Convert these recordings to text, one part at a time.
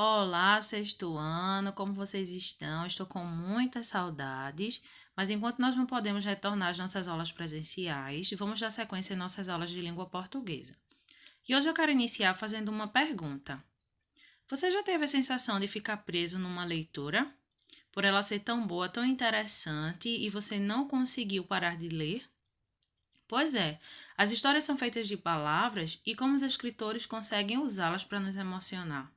Olá, sexto ano, como vocês estão? Estou com muitas saudades, mas enquanto nós não podemos retornar às nossas aulas presenciais, vamos dar sequência em nossas aulas de língua portuguesa. E hoje eu quero iniciar fazendo uma pergunta. Você já teve a sensação de ficar preso numa leitura? Por ela ser tão boa, tão interessante e você não conseguiu parar de ler? Pois é, as histórias são feitas de palavras e como os escritores conseguem usá-las para nos emocionar.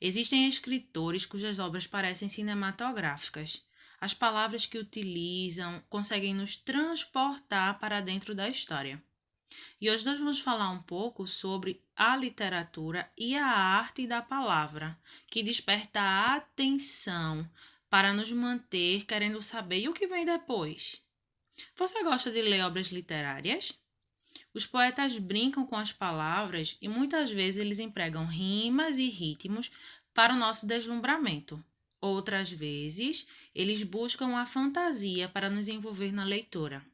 Existem escritores cujas obras parecem cinematográficas. As palavras que utilizam conseguem nos transportar para dentro da história. E hoje nós vamos falar um pouco sobre a literatura e a arte da palavra, que desperta a atenção para nos manter querendo saber e o que vem depois. Você gosta de ler obras literárias? Os poetas brincam com as palavras e muitas vezes eles empregam rimas e ritmos para o nosso deslumbramento. Outras vezes, eles buscam a fantasia para nos envolver na leitura.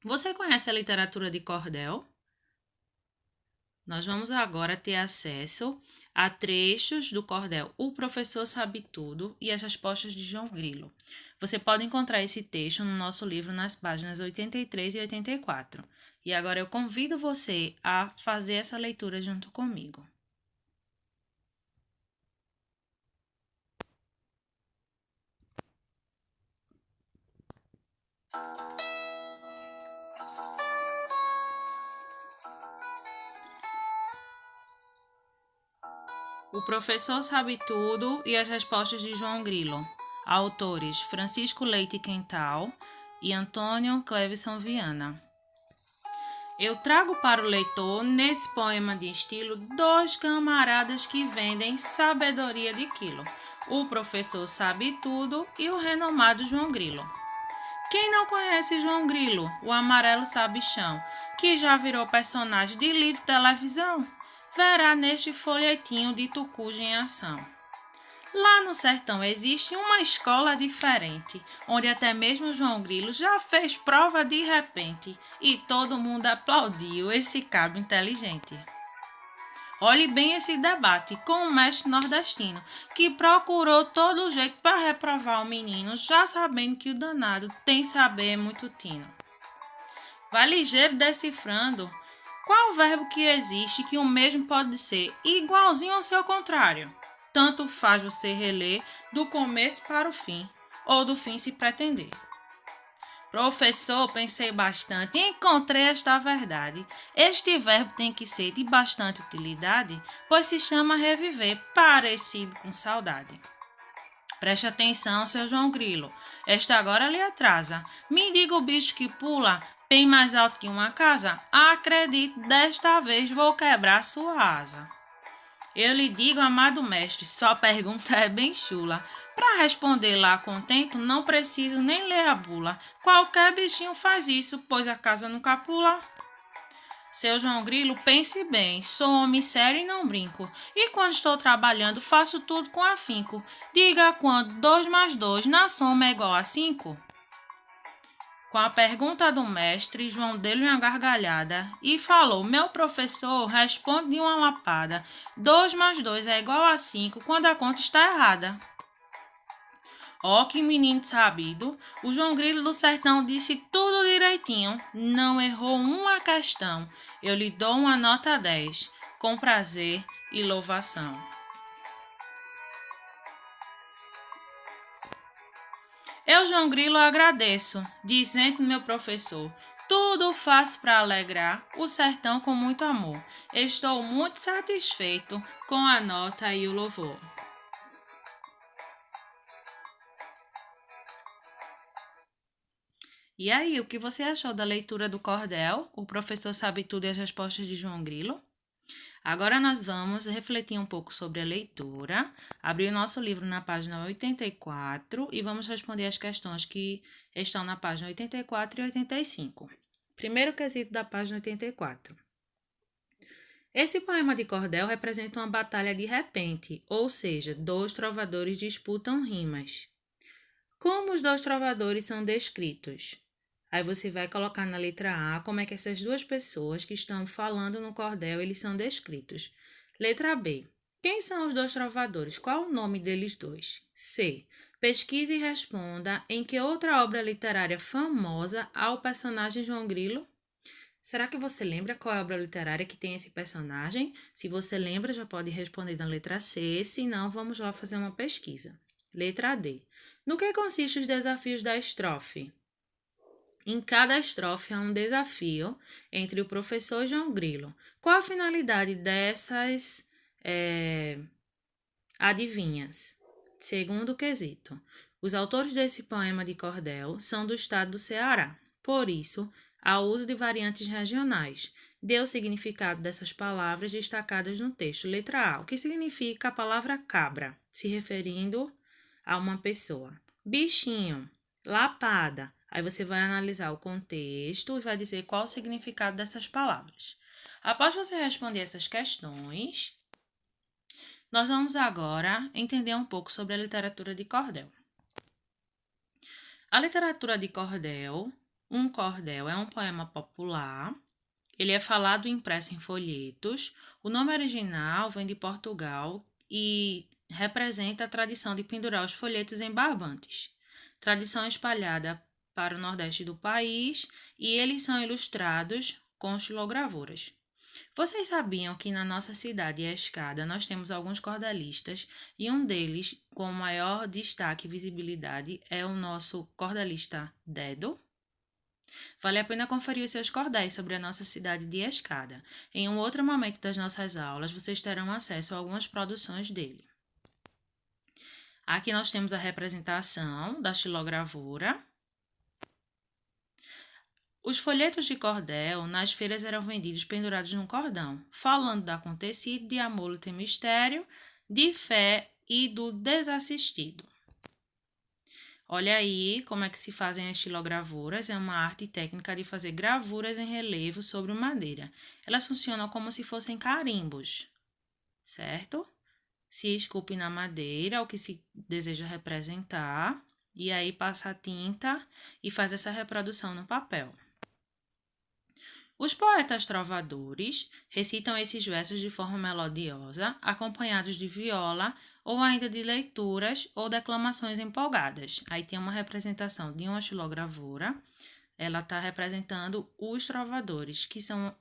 Você conhece a literatura de cordel? Nós vamos agora ter acesso a trechos do cordel O Professor Sabe Tudo e as Respostas de João Grilo. Você pode encontrar esse texto no nosso livro nas páginas 83 e 84. E agora eu convido você a fazer essa leitura junto comigo. O Professor Sabe Tudo e as Respostas de João Grilo. Autores Francisco Leite Quental e Antônio Clevison Viana. Eu trago para o leitor, nesse poema de estilo, dois camaradas que vendem sabedoria de quilo. O Professor Sabe Tudo e o renomado João Grilo. Quem não conhece João Grilo, o amarelo sabichão, que já virou personagem de livro e televisão? Verá neste folhetinho de Tucuja em ação. Lá no sertão existe uma escola diferente, onde até mesmo João Grilo já fez prova de repente, e todo mundo aplaudiu esse cabo inteligente. Olhe bem esse debate com o mestre nordestino, que procurou todo jeito para reprovar o menino, já sabendo que o danado tem saber muito tino. Vai ligeiro decifrando qual verbo que existe que o mesmo pode ser igualzinho ao seu contrário. Tanto faz você reler do começo para o fim, ou do fim se pretender. Professor, pensei bastante e encontrei esta verdade. Este verbo tem que ser de bastante utilidade, pois se chama reviver, parecido com saudade. Preste atenção, seu João Grilo, esta agora lhe atrasa. Me diga o bicho que pula bem mais alto que uma casa? Acredite, desta vez vou quebrar sua asa. Eu lhe digo, amado mestre, sua pergunta é bem chula. Para responder lá contento, não preciso nem ler a bula. Qualquer bichinho faz isso, pois a casa nunca pula. Seu João Grilo, pense bem, sou homem sério e não brinco. E quando estou trabalhando, faço tudo com afinco. Diga quando 2 mais 2 na soma é igual a 5. Com a pergunta do mestre, João deu-lhe uma gargalhada e falou: Meu professor, responde de uma lapada. 2 mais 2 é igual a 5 quando a conta está errada. Ó, que menino sabido! O João Grilo do Sertão disse tudo direitinho, não errou uma questão. Eu lhe dou uma nota 10, com prazer e louvação. Eu, João Grilo, agradeço, dizendo meu professor, tudo faço para alegrar o sertão com muito amor. Estou muito satisfeito com a nota e o louvor. E aí, o que você achou da leitura do cordel? O Professor Sabe Tudo e as Respostas de João Grilo? Agora nós vamos refletir um pouco sobre a leitura, abrir o nosso livro na página 84 e vamos responder as questões que estão na página 84 e 85. Primeiro quesito da página 84. Esse poema de cordel representa uma batalha de repente, ou seja, dois trovadores disputam rimas. Como os dois trovadores são descritos? Aí você vai colocar na letra A como é que essas duas pessoas que estão falando no cordel, eles são descritos. Letra B. Quem são os dois trovadores? Qual o nome deles dois? C. Pesquise e responda em que outra obra literária famosa há o personagem João Grilo? Será que você lembra qual é a obra literária que tem esse personagem? Se você lembra, já pode responder na letra C, se não, vamos lá fazer uma pesquisa. Letra D. No que consistem os desafios da estrofe? Em cada estrofe há um desafio entre o professor João Grilo. Qual a finalidade dessas adivinhas? Segundo quesito. Os autores desse poema de cordel são do estado do Ceará. Por isso, há uso de variantes regionais. Dê o significado dessas palavras destacadas no texto. Letra A. O que significa a palavra cabra? Se referindo a uma pessoa. Bichinho, lapada. Aí você vai analisar o contexto e vai dizer qual o significado dessas palavras. Após você responder essas questões, nós vamos agora entender um pouco sobre a literatura de cordel. A literatura de cordel, um cordel é um poema popular, ele é falado e impresso em folhetos. O nome original vem de Portugal e representa a tradição de pendurar os folhetos em barbantes. Tradição espalhada para o nordeste do país e eles são ilustrados com xilogravuras. Vocês sabiam que na nossa cidade Escada nós temos alguns cordelistas e um deles, com maior destaque e visibilidade, é o nosso cordelista Dedo? Vale a pena conferir os seus cordéis sobre a nossa cidade de Escada. Em um outro momento das nossas aulas, vocês terão acesso a algumas produções dele. Aqui nós temos a representação da xilogravura. Os folhetos de cordel nas feiras eram vendidos pendurados num cordão, falando do acontecido, de amor, luta e mistério, de fé e do desassistido. Olha aí como é que se fazem as xilogravuras. É uma arte técnica de fazer gravuras em relevo sobre madeira. Elas funcionam como se fossem carimbos, certo? Se esculpe na madeira o que se deseja representar e aí passa a tinta e faz essa reprodução no papel. Os poetas trovadores recitam esses versos de forma melodiosa, acompanhados de viola ou ainda de leituras ou declamações empolgadas. Aí tem uma representação de uma xilogravura, ela está representando os trovadores, que são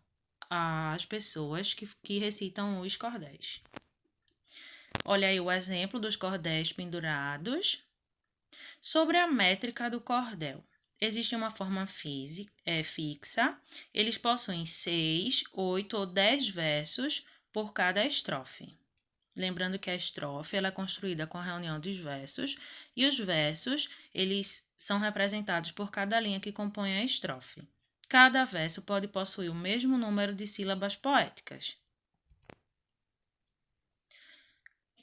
as pessoas que recitam os cordéis. Olha aí o exemplo dos cordéis pendurados. Sobre a métrica do cordel. Existe uma forma fixa, eles possuem 6, 8 ou 10 versos por cada estrofe. Lembrando que a estrofe ela é construída com a reunião dos versos e os versos eles são representados por cada linha que compõe a estrofe. Cada verso pode possuir o mesmo número de sílabas poéticas.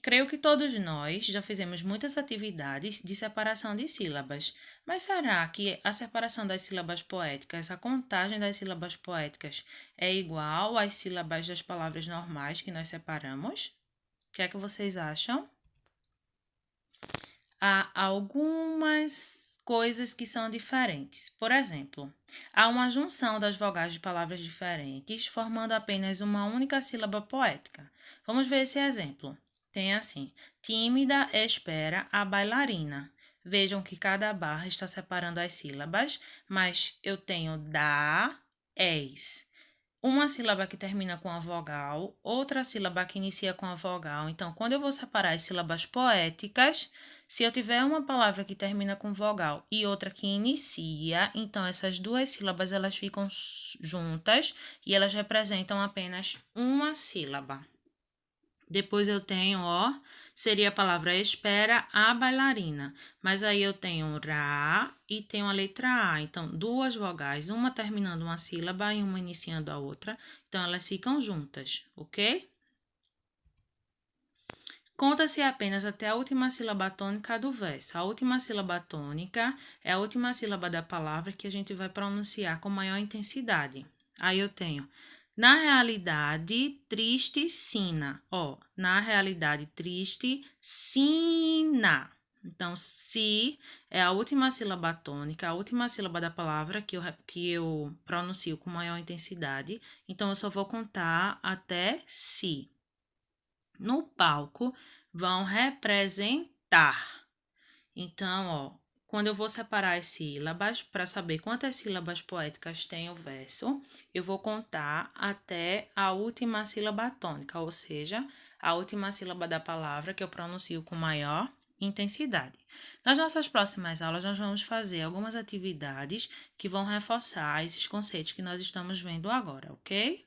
Creio que todos nós já fizemos muitas atividades de separação de sílabas, mas será que a separação das sílabas poéticas, a contagem das sílabas poéticas é igual às sílabas das palavras normais que nós separamos? O que é que vocês acham? Há algumas coisas que são diferentes. Por exemplo, há uma junção das vogais de palavras diferentes, formando apenas uma única sílaba poética. Vamos ver esse exemplo. Tem assim: tímida espera a bailarina. Vejam que cada barra está separando as sílabas, mas eu tenho da, és. Uma sílaba que termina com a vogal, outra sílaba que inicia com a vogal. Então, quando eu vou separar as sílabas poéticas, se eu tiver uma palavra que termina com vogal e outra que inicia, então essas duas sílabas elas ficam juntas e elas representam apenas uma sílaba. Depois eu tenho, seria a palavra espera a bailarina. Mas aí eu tenho ra e tenho a letra A. Então, duas vogais, uma terminando uma sílaba e uma iniciando a outra. Então, elas ficam juntas, ok? Conta-se apenas até a última sílaba tônica do verso. A última sílaba tônica é a última sílaba da palavra que a gente vai pronunciar com maior intensidade. Aí eu tenho na realidade, triste, sina. Na realidade, triste, sina. Então, si é a última sílaba tônica, a última sílaba da palavra que eu pronuncio com maior intensidade. Então, eu só vou contar até si. no palco vão representar. Então, quando eu vou separar as sílabas, para saber quantas sílabas poéticas tem o verso, eu vou contar até a última sílaba tônica, ou seja, a última sílaba da palavra que eu pronuncio com maior intensidade. Nas nossas próximas aulas, nós vamos fazer algumas atividades que vão reforçar esses conceitos que nós estamos vendo agora, ok?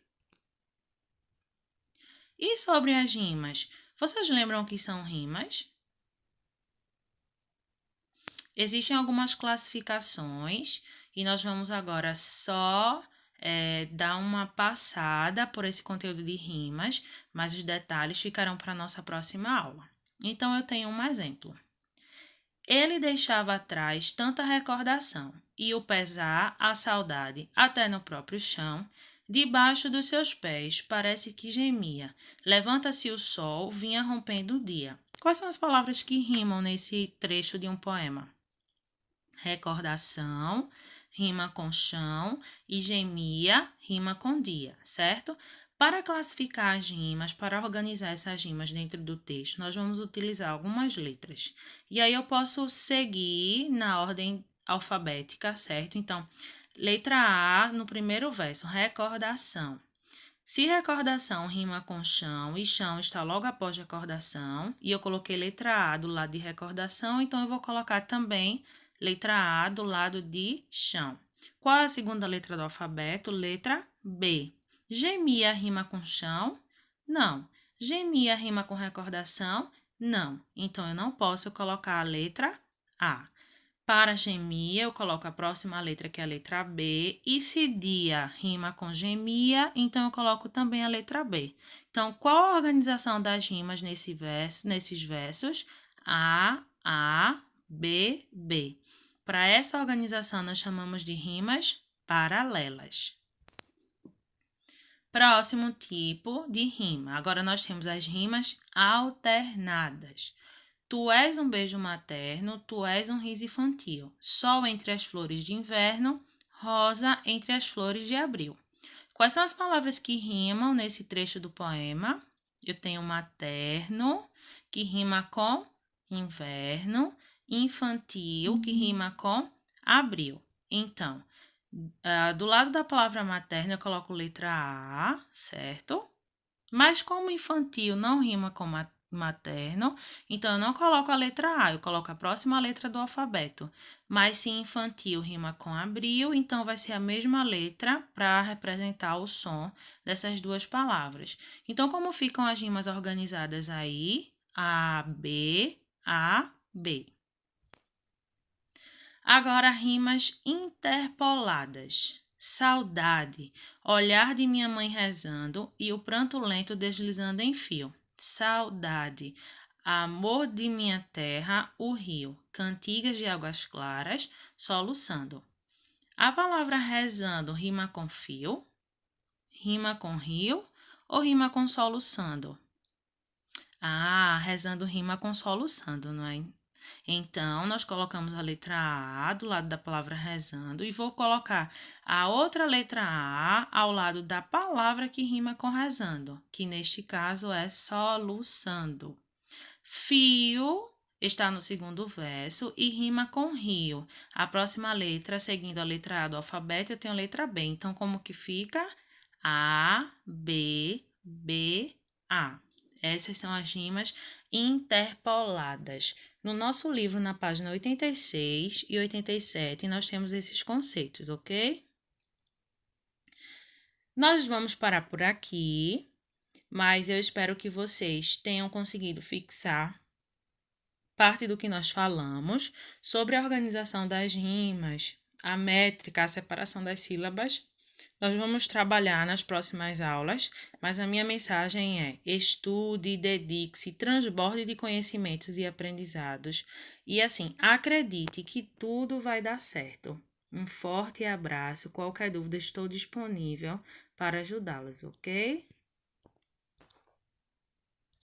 E sobre as rimas? Vocês lembram o que são rimas? Existem algumas classificações e nós vamos agora só dar uma passada por esse conteúdo de rimas, mas os detalhes ficarão para a nossa próxima aula. Então, eu tenho um exemplo. Ele deixava atrás tanta recordação e o pesar, a saudade, até no próprio chão, debaixo dos seus pés parece que gemia. Levanta-se o sol, vinha rompendo o dia. Quais são as palavras que rimam nesse trecho de um poema? Recordação, rima com chão, e gemia, rima com dia, certo? Para classificar as rimas, para organizar essas rimas dentro do texto, nós vamos utilizar algumas letras. E aí eu posso seguir na ordem alfabética, certo? Então, letra A no primeiro verso, recordação. Se recordação rima com chão e chão está logo após recordação, e eu coloquei letra A do lado de recordação, então eu vou colocar também letra A do lado de chão. Qual é a segunda letra do alfabeto? Letra B. Gemia rima com chão? Não. Gemia rima com recordação? Não. Então, eu não posso colocar a letra A. Para gemia, eu coloco a próxima letra, que é a letra B. E se dia rima com gemia, então eu coloco também a letra B. Então, qual a organização das rimas nesses versos? A, B, B. Para essa organização, nós chamamos de rimas paralelas. Próximo tipo de rima. Agora nós temos as rimas alternadas. Tu és um beijo materno, tu és um riso infantil. Sol entre as flores de inverno, rosa entre as flores de abril. Quais são as palavras que rimam nesse trecho do poema? Eu tenho materno, que rima com inverno, infantil, que rima com abril. Então, do lado da palavra materno, eu coloco letra A, certo? Mas como infantil não rima com materno, então eu não coloco a letra A, eu coloco a próxima letra do alfabeto. Mas se infantil rima com abril, então vai ser a mesma letra para representar o som dessas duas palavras. Então, como ficam as rimas organizadas aí? A, B, A, B. Agora, rimas interpoladas. Saudade, olhar de minha mãe rezando e o pranto lento deslizando em fio. Saudade, amor de minha terra, o rio, cantigas de águas claras, soluçando. A palavra rezando rima com fio, rima com rio ou rima com soluçando? Rezando rima com soluçando, não é? Então, nós colocamos a letra A do lado da palavra rezando e vou colocar a outra letra A ao lado da palavra que rima com rezando, que neste caso é soluçando. Fio está no segundo verso e rima com rio. A próxima letra, seguindo a letra A do alfabeto, eu tenho a letra B. Então, como que fica? A, B, B, A. Essas são as rimas interpoladas. No nosso livro, na página 86 e 87, nós temos esses conceitos, ok? Nós vamos parar por aqui, mas eu espero que vocês tenham conseguido fixar parte do que nós falamos sobre a organização das rimas, a métrica, a separação das sílabas. Nós vamos trabalhar nas próximas aulas, mas a minha mensagem é: estude, dedique-se, transborde de conhecimentos e aprendizados. E assim, acredite que tudo vai dar certo. Um forte abraço. Qualquer dúvida, estou disponível para ajudá-los, ok?